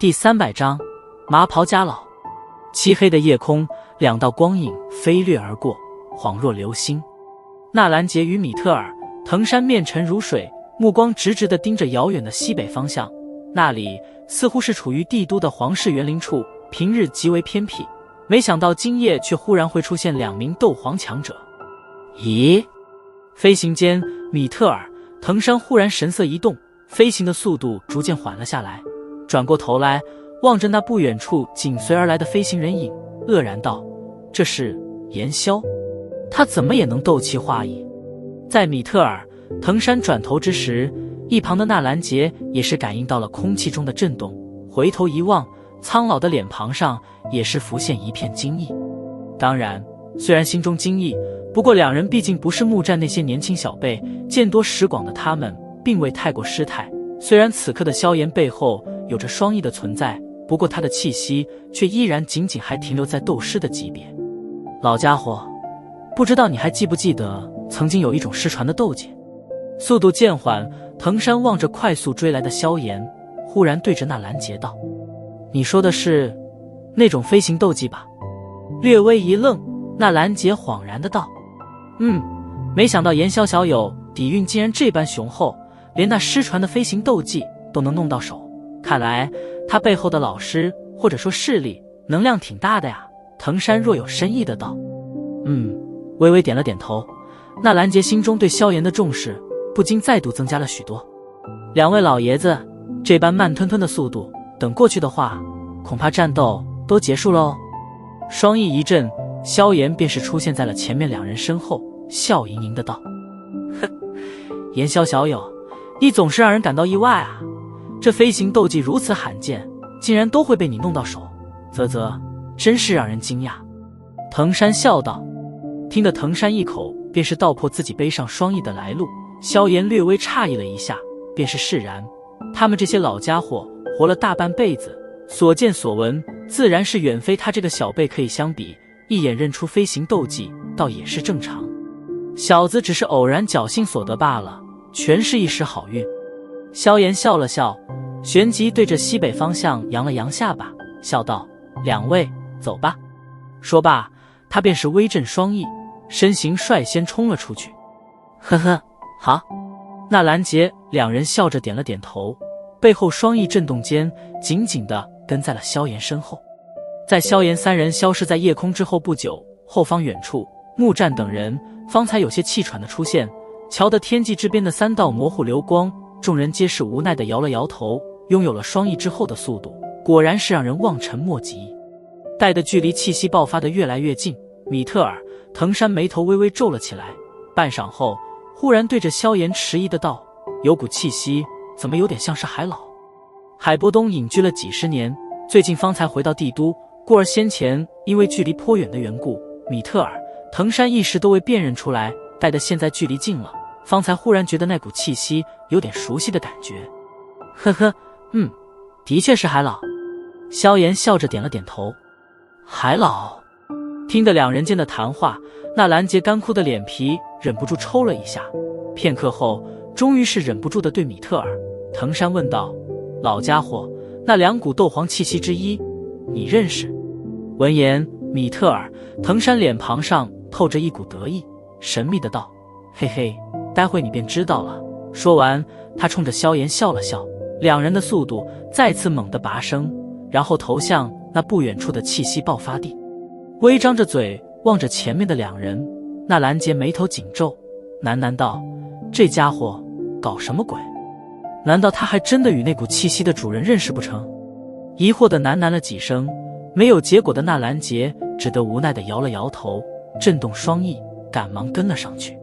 第300章麻袍加老。漆黑的夜空，两道光影飞掠而过，恍若流星。纳兰杰与米特尔、藤山面沉如水，目光直直地盯着遥远的西北方向，那里似乎是处于帝都的皇室园林处，平日极为偏僻，没想到今夜却忽然会出现2名斗皇强者。咦？飞行间，米特尔、藤山忽然神色一动，飞行的速度逐渐缓了下来，转过头来望着那不远处紧随而来的飞行人影，愕然道：这是炎萧，他怎么也能斗气化翼？在米特尔、藤山转头之时，一旁的纳兰杰也是感应到了空气中的震动，回头一望，苍老的脸庞上也是浮现一片惊异。当然，虽然心中惊异，不过两人毕竟不是木战那些年轻小辈，见多识广的他们并未太过失态。虽然此刻的萧炎背后有着双翼的存在，不过他的气息却依然仅仅还停留在斗师的级别。老家伙，不知道你还记不记得曾经有一种失传的斗技？速度渐缓，藤山望着快速追来的萧炎，忽然对着纳兰杰道：你说的是那种飞行斗技吧？略微一愣，纳兰杰恍然的道：没想到炎萧小友底蕴竟然这般雄厚，连那失传的飞行斗技都能弄到手，看来他背后的老师或者说势力能量挺大的呀。藤山若有深意的道：微微点了点头。纳兰杰心中对萧炎的重视不禁再度增加了许多。两位老爷子，这般慢吞吞的速度，等过去的话，恐怕战斗都结束了哦。双翼一震，萧炎便是出现在了前面两人身后，笑盈盈的道：炎萧小友，你总是让人感到意外啊，这飞行斗技如此罕见，竟然都会被你弄到手，啧，真是让人惊讶。藤山笑道。听得藤山一口便是道破自己背上双翼的来路，萧炎略微诧异了一下，便是释然。他们这些老家伙活了大半辈子，所见所闻自然是远非他这个小辈可以相比，一眼认出飞行斗技倒也是正常。小子只是偶然侥幸所得罢了，全是一时好运。萧炎笑了笑，旋即对着西北方向扬了扬下巴，笑道：两位走吧。说罢，他便是微震双翼，身形率先冲了出去。呵呵，好。纳兰杰两人笑着点了点头，背后双翼震动间紧紧地跟在了萧炎身后。在萧炎三人消失在夜空之后不久，后方远处木战等人方才有些气喘的出现，瞧得天际之边的3道模糊流光，众人皆是无奈地摇了摇头。拥有了双翼之后的速度，果然是让人望尘莫及。待得距离气息爆发得越来越近，米特尔、藤山眉头微微皱了起来，半晌后忽然对着萧炎迟疑的道：有股气息，怎么有点像是海老？海波东隐居了几十年，最近方才回到帝都，故而先前因为距离颇远的缘故，米特尔、藤山一时都未辨认出来，待得现在距离近了，方才忽然觉得那股气息有点熟悉的感觉。呵呵，的确是海老。萧炎笑着点了点头。海老？听得两人间的谈话，纳兰杰干枯的脸皮忍不住抽了一下，片刻后终于是忍不住地对米特尔、藤山问道：老家伙，那2股斗皇气息之一你认识？闻言，米特尔、藤山脸庞上透着一股得意，神秘的道：嘿嘿，待会你便知道了。说完，他冲着萧炎笑了笑，两人的速度再次猛地拔升，然后投向那不远处的气息爆发地。微张着嘴望着前面的两人，纳兰杰眉头紧皱，喃喃道：这家伙搞什么鬼？难道他还真的与那股气息的主人认识不成？疑惑的喃喃了几声，没有结果的纳兰杰只得无奈地摇了摇头，震动双翼，赶忙跟了上去。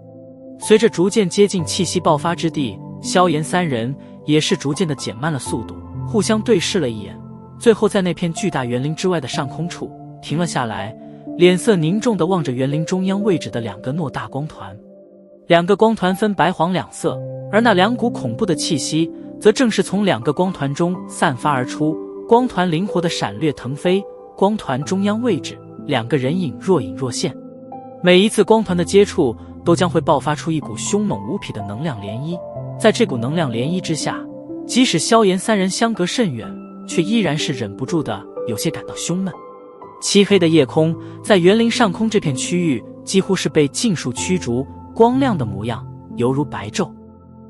随着逐渐接近气息爆发之地，萧炎三人也是逐渐地减慢了速度，互相对视了一眼，最后在那片巨大园林之外的上空处停了下来，脸色凝重地望着园林中央位置的2个偌大光团。2个光团分白黄2色，而那2股恐怖的气息则正是从2个光团中散发而出，光团灵活地闪掠腾飞，光团中央位置2个人影若隐若现。每一次光团的接触都将会爆发出一股凶猛无匹的能量涟漪，在这股能量涟漪之下，即使萧炎三人相隔甚远，却依然是忍不住的有些感到胸闷。漆黑的夜空在园林上空这片区域几乎是被尽数驱逐，光亮的模样犹如白昼。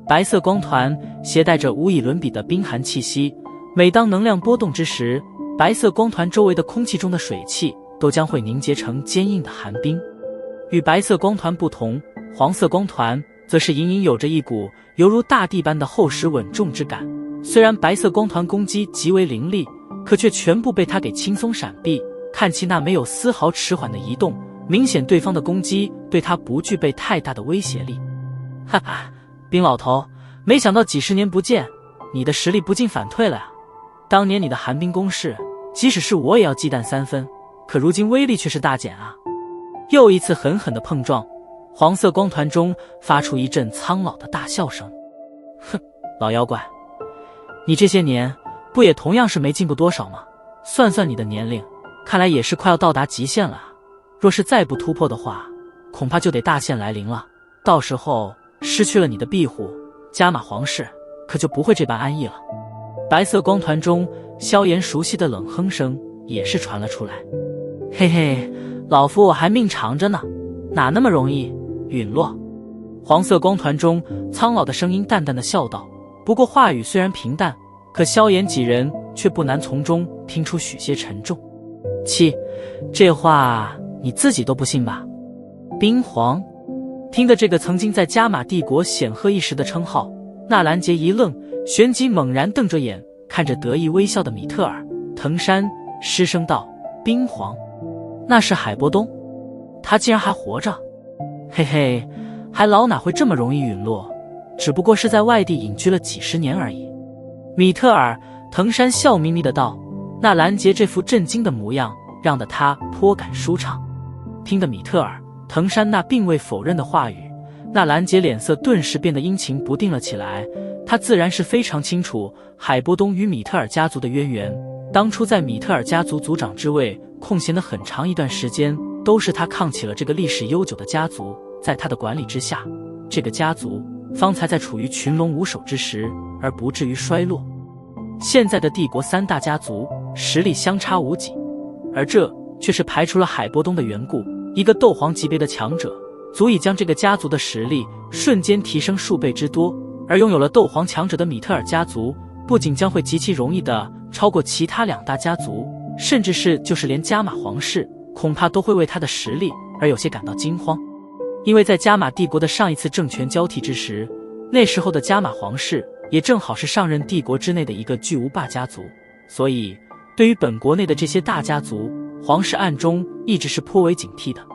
白色光团携带着无以伦比的冰寒气息，每当能量波动之时，白色光团周围的空气中的水汽都将会凝结成坚硬的寒冰。与白色光团不同，黄色光团则是隐隐有着一股犹如大地般的厚实稳重之感。虽然白色光团攻击极为凌厉，可却全部被它给轻松闪避，看其那没有丝毫迟缓的移动，明显对方的攻击对它不具备太大的威胁力。哈哈，冰老头，没想到几十年不见，你的实力不进反退了呀！当年你的寒冰攻势，即使是我也要忌惮3分，可如今威力却是大减啊！又一次狠狠的碰撞，黄色光团中发出一阵苍老的大笑声。哼，老妖怪，你这些年不也同样是没进步多少吗？算算你的年龄，看来也是快要到达极限了啊！若是再不突破的话，恐怕就得大限来临了。到时候失去了你的庇护，加玛皇室可就不会这般安逸了。白色光团中，萧炎熟悉的冷哼声也是传了出来。嘿嘿，老夫我还命长着呢，哪那么容易陨落？黄色光团中，苍老的声音淡淡的笑道。不过话语虽然平淡，可萧炎几人却不难从中听出许些沉重。切，这话你自己都不信吧？冰皇听得这个曾经在加玛帝国显赫一时的称号，纳兰杰一愣，旋即猛然瞪着眼看着得意微笑的米特尔、藤山，失声道：冰皇，那是海波东，他竟然还活着。嘿嘿，还老哪会这么容易陨落，只不过是在外地隐居了几十年而已。米特尔、藤山笑眯眯的道。纳兰杰这副震惊的模样让得他颇感舒畅。听得米特尔、藤山那并未否认的话语，纳兰杰脸色顿时变得阴晴不定了起来。他自然是非常清楚海波东与米特尔家族的渊源，当初在米特尔家族族长之位空闲的很长一段时间，都是他抗起了这个历史悠久的家族，在他的管理之下，这个家族方才在处于群龙无首之时，而不至于衰落。现在的帝国3大家族实力相差无几，而这却是排除了海波东的缘故。一个斗皇级别的强者，足以将这个家族的实力瞬间提升数倍之多，而拥有了斗皇强者的米特尔家族，不仅将会极其容易的超过其他2大家族，甚至是就是连加玛皇室，恐怕都会为他的实力而有些感到惊慌。因为在加玛帝国的上一次政权交替之时，那时候的加玛皇室也正好是上任帝国之内的一个巨无霸家族，所以对于本国内的这些大家族，皇室暗中一直是颇为警惕的。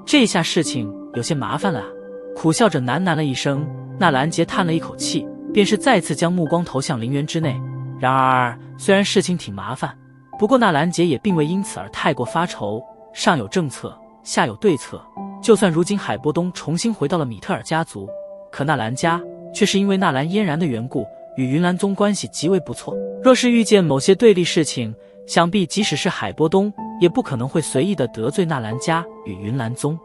这下事情有些麻烦了啊！苦笑着喃喃了一声，纳兰杰叹了一口气，便是再次将目光投向陵园之内。然而虽然事情挺麻烦，不过纳兰杰也并未因此而太过发愁，上有政策，下有对策。就算如今海波东重新回到了米特尔家族，可纳兰家却是因为纳兰嫣然的缘故，与云岚宗关系极为不错。若是遇见某些对立事情，想必即使是海波东，也不可能会随意的得罪纳兰家与云岚宗。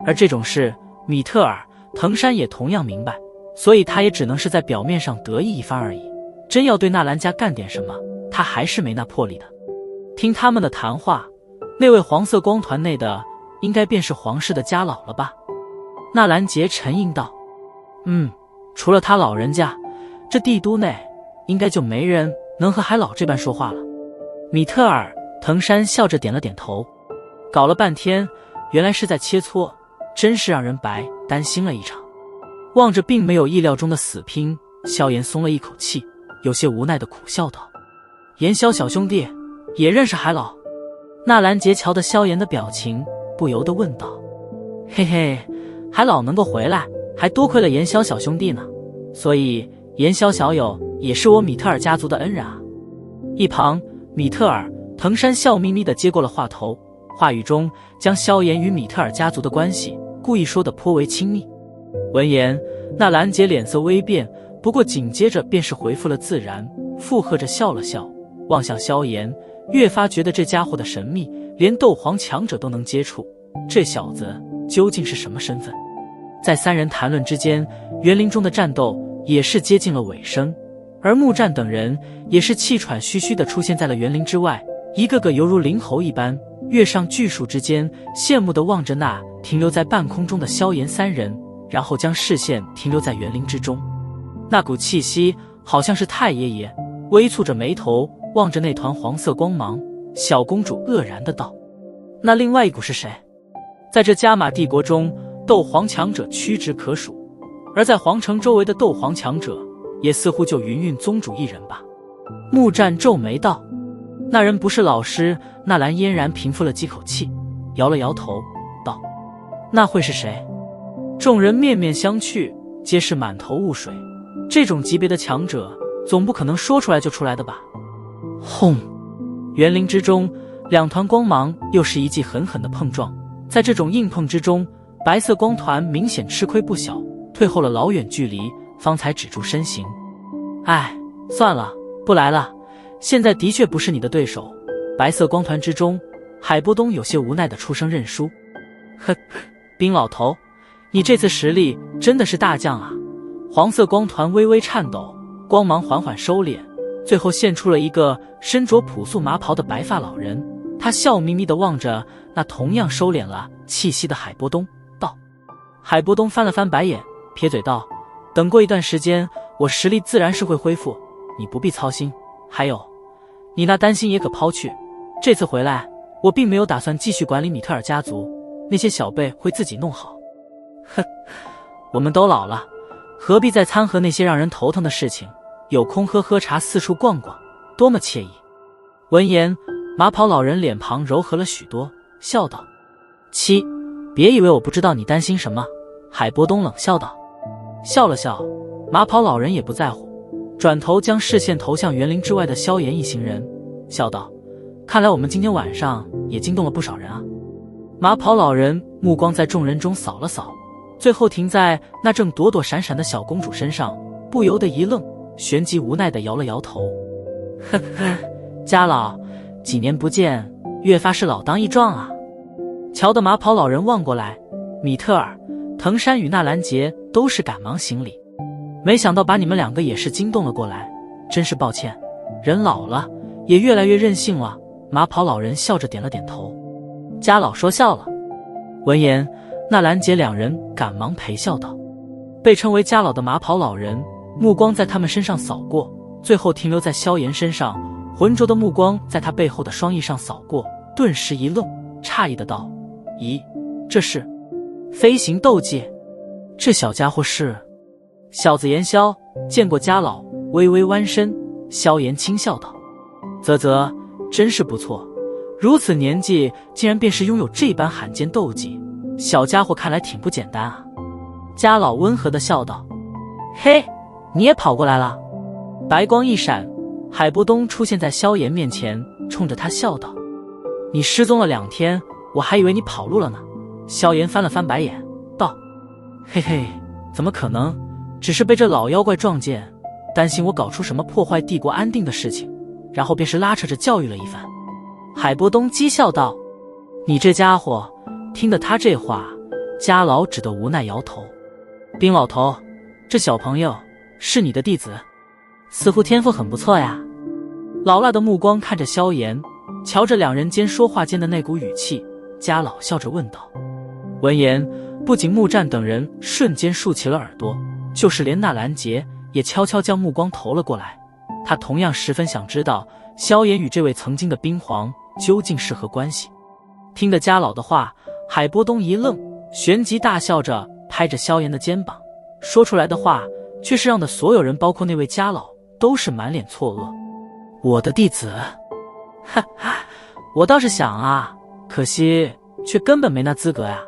而这种事，米特尔、藤山也同样明白，所以他也只能是在表面上得意一番而已。真要对纳兰家干点什么，他还是没那魄力的。听他们的谈话，那位黄色光团内的，应该便是皇室的家老了吧？纳兰杰沉吟道。除了他老人家，这帝都内应该就没人能和海老这般说话了。米特尔、藤山笑着点了点头。搞了半天，原来是在切磋，真是让人白担心了一场。望着并没有意料中的死拼，萧炎松了一口气，有些无奈的苦笑道：炎萧小兄弟也认识海老？纳兰杰瞧的萧炎的表情，不由得问道。嘿嘿，海老能够回来，还多亏了炎萧小兄弟呢，所以炎萧小友也是我米特尔家族的恩人啊。一旁米特尔、藤山笑眯眯地接过了话头，话语中将萧炎与米特尔家族的关系故意说得颇为亲密。闻言，纳兰杰脸色微变，不过紧接着便是回复了自然，附和着笑了笑，望向萧炎，越发觉得这家伙的神秘，连斗皇强者都能接触，这小子究竟是什么身份？在3人谈论之间，园林中的战斗也是接近了尾声。而木战等人也是气喘吁吁地出现在了园林之外，一个个犹如灵猴一般跃上巨树之间，羡慕地望着那停留在半空中的萧炎三人，然后将视线停留在园林之中。那股气息好像是太爷爷，微蹙着眉头望着那团黄色光芒，小公主愕然的道：那另外一股是谁？在这加玛帝国中，斗皇强者屈指可数，而在皇城周围的斗皇强者也似乎就云云宗主一人吧。木战皱眉道：那人不是老师。纳兰嫣然平复了几口气，摇了摇头道：那会是谁？众人面面相觑，皆是满头雾水。这种级别的强者总不可能说出来就出来的吧。轰！园林之中，两团光芒又是一记狠狠的碰撞。在这种硬碰之中，白色光团明显吃亏不小，退后了老远距离，方才止住身形。哎，算了，不来了，现在的确不是你的对手。白色光团之中，海波东有些无奈地出声认输。呵，冰老头，你这次实力真的是大将啊！黄色光团微微颤抖，光芒缓缓收敛，最后现出了一个身着朴素麻袍的白发老人。他笑眯眯地望着那同样收敛了气息的海波东，道：海波东翻了翻白眼，撇嘴道：等过一段时间，我实力自然是会恢复，你不必操心。还有，你那担心也可抛去，这次回来，我并没有打算继续管理米特尔家族，那些小辈会自己弄好。哼，我们都老了，何必再掺和那些让人头疼的事情？有空喝喝茶，四处逛逛，多么惬意！闻言，麻袍老人脸庞柔和了许多，笑道：七，别以为我不知道你担心什么。海波东冷笑道。笑了笑，麻袍老人也不在乎，转头将视线投向园林之外的萧炎一行人，笑道：看来我们今天晚上也惊动了不少人啊。麻袍老人目光在众人中扫了扫，最后停在那正躲躲闪闪的小公主身上，不由得一愣，旋即无奈地摇了摇头。呵呵，家老，几年不见，越发是老当益壮啊。瞧得麻袍老人望过来，米特尔、藤山与纳兰杰都是赶忙行礼。没想到把你们两个也是惊动了过来，真是抱歉，人老了也越来越任性了。麻袍老人笑着点了点头。家老说笑了。闻言，纳兰杰两人赶忙陪笑道。被称为家老的麻袍老人目光在他们身上扫过，最后停留在萧炎身上，浑浊的目光在他背后的双翼上扫过，顿时一愣，诧异的道：咦，这是飞行斗技？这小家伙是……小子言萧，见过家老。微微弯身，萧炎轻笑道：啧啧，真是不错，如此年纪竟然便是拥有这般罕见斗技，小家伙看来挺不简单啊。家老温和地笑道：嘿，你也跑过来了。白光一闪，海波东出现在萧炎面前，冲着他笑道：你失踪了2天，我还以为你跑路了呢。萧炎翻了翻白眼道：嘿嘿，怎么可能，只是被这老妖怪撞见，担心我搞出什么破坏帝国安定的事情，然后便是拉扯着教育了一番。海波东讥笑道：你这家伙。听得他这话，家老只得无奈摇头。冰老头，这小朋友是你的弟子，似乎天赋很不错呀。老辣的目光看着萧炎，瞧着两人间说话间的那股语气，家老笑着问道。闻言，不仅木战等人瞬间竖起了耳朵，就是连纳兰杰也悄悄将目光投了过来。他同样十分想知道萧炎与这位曾经的冰皇究竟是何关系。听得家老的话，海波东一愣，旋即大笑着拍着萧炎的肩膀，说出来的话却是让的所有人，包括那位家老，都是满脸错愕。我的弟子？哈哈，我倒是想啊，可惜却根本没那资格呀。